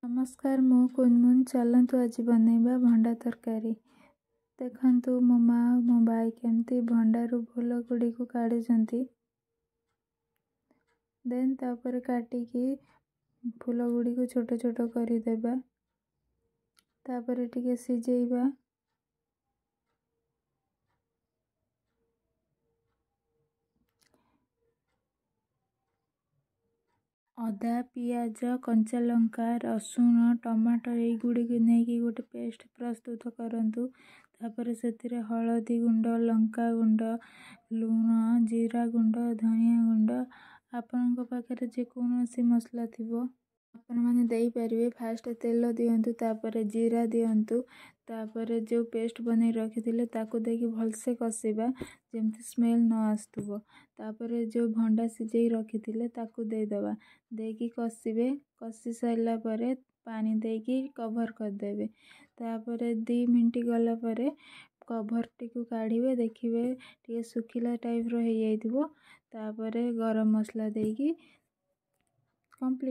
नमस्कार मु कुनमुन चलतु आज बनैबा भंडा तरकारी। देखंतु मो माँ मो भाई केमती भंडारू फूल गुड़ी को काढ़ुचंती। देन तापर काटिकी फूल गुड़ी को छोट छोट करी देबा। तापर टिके सिजेइबा। अदा पियाज कंचा लंका रसुण टमाटर युड़ी को नहीं गोटे पेस्ट प्रस्तुत करंतु। तापर से हलदी गुंड लंका गुंड लुण जीरा गुंड धनिया गुंड आपण पाखे जेकोसी मसला थिबो आपण माने देई परिवे। फास्ट तेल दियंतु तापर जीरा दियंतु तापर जो पेस्ट बनै रखिथिले ताको देकी भलसे कसिबा जेमती स्मेल न आस्तुबो। तापर जो भंडा सिजेई रखिथिले ताको दे दबा देकी कसिबे। कसी साइला परे पानी देकी कवर कर देबे। तापर 2 मिनट गला परे कवर टिकु काढ़िबे देखिबे टिके सुखिला टाइप रो हे जाइथिबो। तापर गरम मसला देकी कंप्लीट।